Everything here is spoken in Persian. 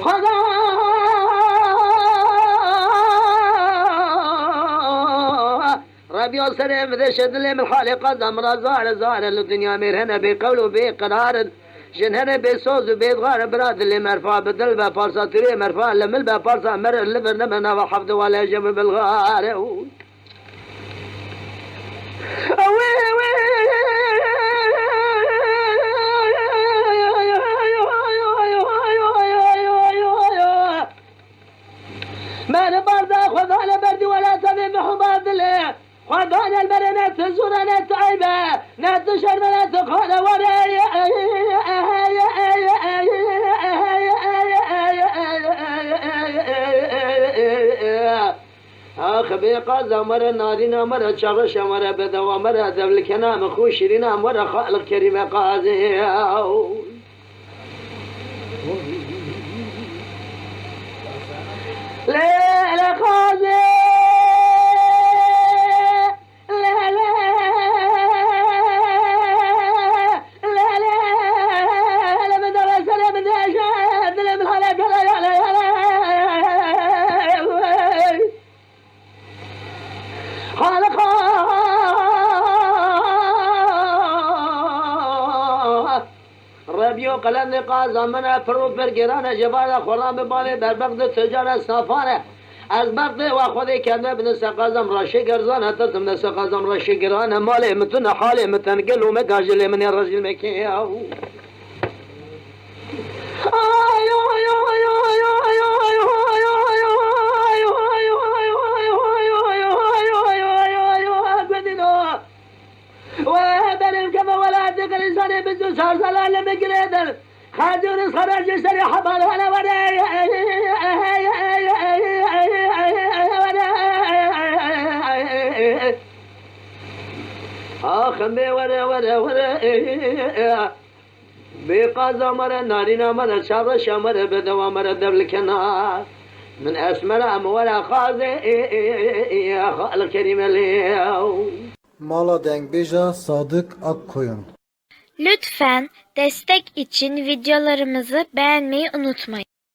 خدا ربي سلام ذا شدلي من حالي قدم رزار زار الدنيا ميرهنا بقول وبقرار جنهنا بصوز وبيضغار براد اللي مرفوع بدل بارصة تري مرفوع لمل بارصة مر اللبر نمنا وحفظ ولا جم بالغار ما نبرد خذ على برد ولا تبي محباب الله خذانا البرنات زورنا تعيبة نتشر من تقول ورا آخ بقى مر نارنا مر شغش مر بدوا مر دبل كنام خوشرنا مر خالق كريم قاضي لا لا قاضي ربيو قلم نقاز منا فرو برگرانه جبال خورام ببانه در بغد تجار صافانه از بغد و خودی کنه بن سقازم راشی گرزانه ترتم نس قازم راشی گرانه مال متن حال متن قلو مگاجل من الرجل مكي وبرم كما ولا تقل إنسان بزو صار صلاة لما قريدر خاجون خرج يسري حبال وانا خمي ورا بقازا مرة نارينا مرة شابش مرة بدوا مرة دبل كنار من أسمر أموال خازي خالق كريم اليوم Mala Dengbej'a Sadık Akkoyun. Lütfen destek için videolarımızı beğenmeyi unutmayın.